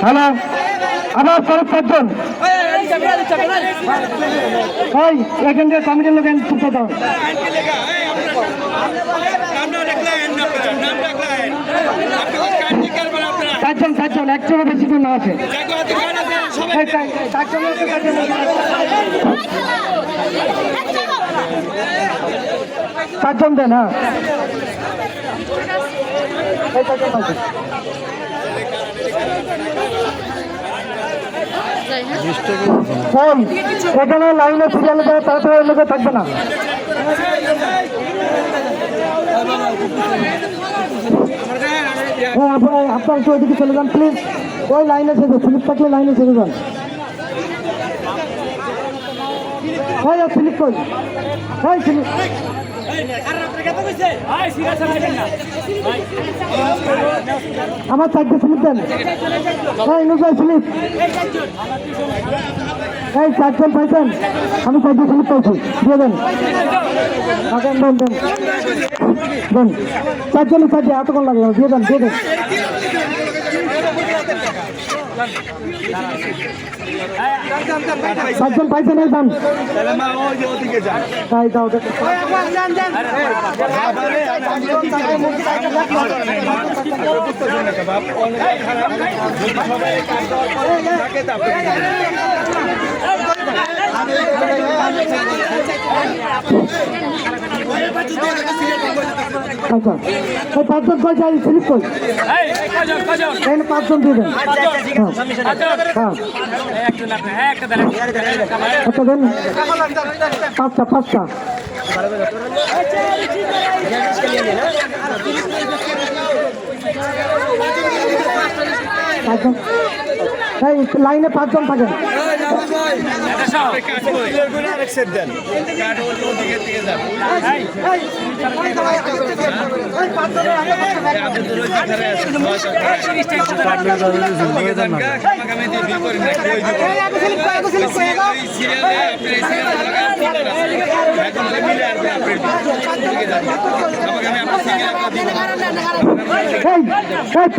Hello আবার পরে চারজন ওই এখান থেকে কমিটির লোক ছুটতে দাও চারজন চারজন একজনের বেশি জন না আছে চারজন দেন হ্যাঁ এখানে লাইনে সিরিয়ালে তাড়াতাড়ি লোকে থাকবে না হ্যাঁ আপনার একটু ওইদিকে চলে যান প্লিজ ওই লাইনে ছেড়ে স্লিপ থাকলে লাইনে ছেড়ে যান হ্যাঁ স্লিপ কই হ্যাঁ স্লিপ আমার চারটে স্লিপ দেন হ্যাঁ ইনুজাই স্লিপ এই চারজন পাইছেন আমি চারটে স্লিপ পাইছি দিয়ে দেন দেন দেন দেন চারজনই চারটে এতক্ষণ লাগলো দিয়ে দেন দিয়ে দেন চারজন পাইছেন এই দান তাই দাও আচ্ছা এই পাঁচজন কই যাই স্লিপ কই এখানে পাঁচজন দিয়ে দেন আচ্ছা দেন পাঁচটা পাঁচটা পাঁচজন এই লাইনে পাঁচজন থাকেন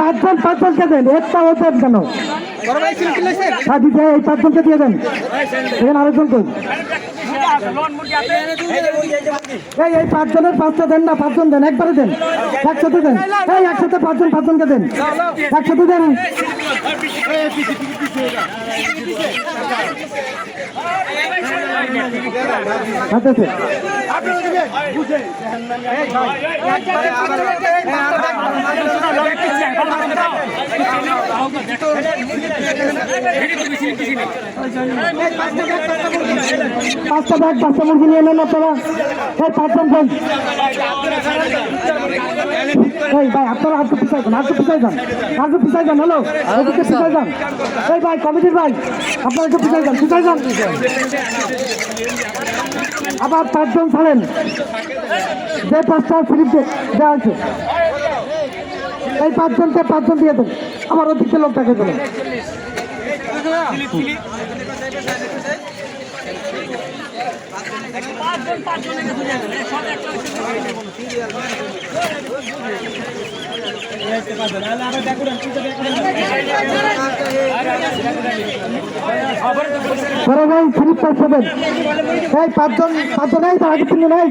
পাঁচজন পাঁচজনকে দেন একটা ওদের কেন এই পাঁচজনকে দিয়ে দেন এখানে আরেকজন কই এই পাঁচজনের পাঁচটা দেন না পাঁচজন দেন একবারে দেন একসাথে দেন এই একসাথে পাঁচজন পাঁচজনকে দেন একসাথে দেন আচ্ছা পাঁচটা ব্যাগ পাঁচটা মুরগি নিয়ে নেন আপনারা এই পাঁচজন ভাই এই ভাই আপনারা হাত পিছাই যান হাত পিছাই যান হ্যালো ওদিকে পিছাই যান এই ভাই কমিটির ভাই আপনারা একটু পিছাই যান আবার পাঁচজন ছাড়েন যে পাঁচটা স্লিপ দেওয়া আছে এই পাঁচজনকে পাঁচজন দিয়ে দেন আমার ওদিকে লোকটাকে দেবেন স্লিপ পাচ্ছেন এই পাঁচজন এই তার আগে তিনজন এই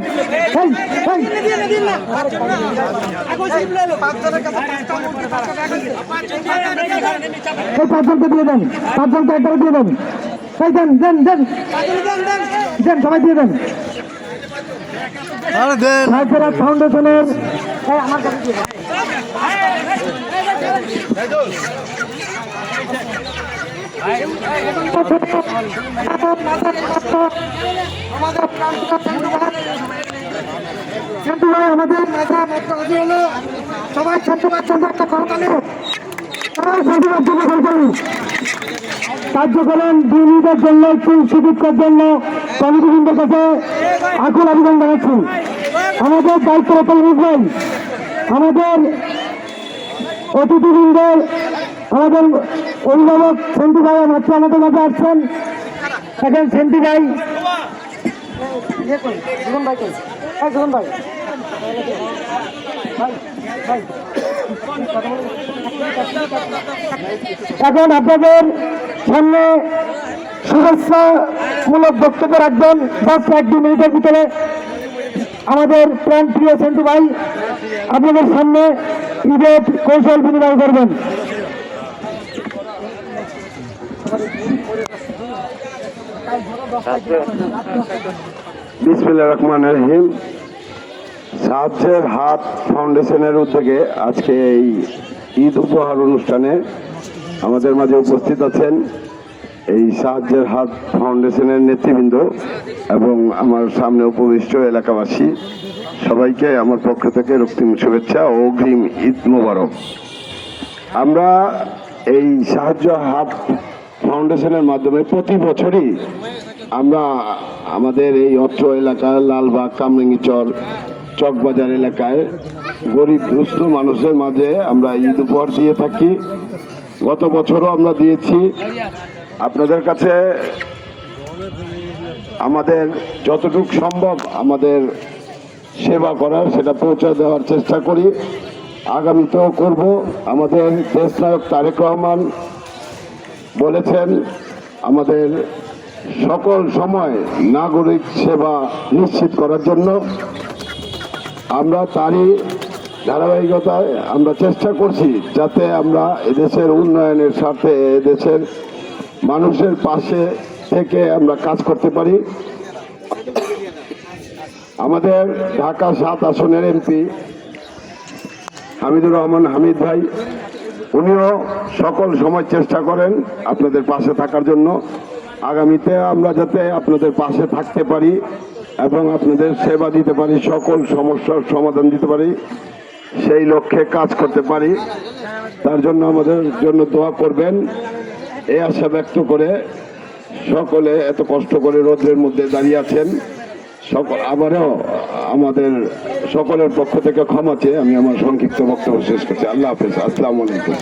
পাঁচজনকে দিয়ে দেন পাঁচজনকে একবারে দিয়ে দেন এই দেন দেন দেন দেন সবাই দিয়ে দেন ফাউন্ডেশনের আমার কাছে দিয়ে আমাদের সবাই কার্যক্রম 2 মিনিটের জন্য চিকিৎসার জন্য কমিটিবৃন্দের কাছে আকুল আবেদন জানাচ্ছি আমাদের দায়িত্বরত ভাই আমাদের অতিথিবৃন্দের আমাদের অভিভাবক সেন্টু ভাই মাত্র আমাদের মাঝে আসছেন এখন সেন্টু ভাই জীবন ভাই জীবন ভাই ভাই ভাই এখন আপনাদের সামনে শুভেচ্ছামূলক বক্তব্য রাখবেন জাস্ট 1-2 মিনিটের ভিতরে আমাদের প্রাণ প্রিয় সেন্টু ভাই আপনাদের সামনে ঈদের কৌশল বিনিময় করবেন। বিসমিল্লাহির রহমানির রহিম। সাহায্যের হাত ফাউন্ডেশনের উদ্যোগে আজকে এই ঈদ উপহার অনুষ্ঠানে আমাদের মাঝে উপস্থিত আছেন এই সাহায্যের হাত ফাউন্ডেশনের নেতৃবৃন্দ এবং আমার সামনে উপবিষ্ট এলাকাবাসী সবাইকে আমার পক্ষ থেকে রক্তিম শুভেচ্ছা ও অগ্রিম ঈদ মোবারক। আমরা এই সাহায্য হাত ফাউন্ডেশনের মাধ্যমে প্রতি বছরই আমরা আমাদের এই অত্র এলাকায় লালবাগ, কামরাঙ্গীচর, চকবাজার এলাকায় গরিব দুস্থ মানুষের মাঝে আমরা ঈদ উপহার দিয়ে থাকি। গত বছরও আমরা দিয়েছি। আপনাদের কাছে আমাদের যতটুকু সম্ভব আমাদের সেবা করার সেটা পৌঁছে দেওয়ার চেষ্টা করি, আগামীতেও করব। আমাদের দেশনায়ক তারেক রহমান বলেছেন আমাদের সকল সময় নাগরিক সেবা নিশ্চিত করার জন্য। আমরা তারই ধারাবাহিকতায় আমরা চেষ্টা করছি যাতে আমরা এদেশের উন্নয়নের স্বার্থে এদেশের মানুষের পাশে থেকে আমরা কাজ করতে পারি। আমাদের ঢাকা 7 আসনের এমপি হামিদুর রহমান হামিদ ভাই, উনিও সকল সময় চেষ্টা করেন আপনাদের পাশে থাকার জন্য। আগামীতে আমরা যাতে আপনাদের পাশে থাকতে পারি এবং আপনাদের সেবা দিতে পারি, সকল সমস্যার সমাধান দিতে পারি, সেই লক্ষ্যে কাজ করতে পারি, তার জন্য আমাদের জন্য দোয়া করবেন এই আশা ব্যক্ত করে সকলে এত কষ্ট করে রোদ্রের মধ্যে দাঁড়িয়ে আছেন। আবারও আমাদের সকলের পক্ষ থেকে ক্ষমা চেয়ে আমি আমার সংক্ষিপ্ত বক্তব্য শেষ করছি। আল্লাহ হাফেজ। আসসালামু আলাইকুম।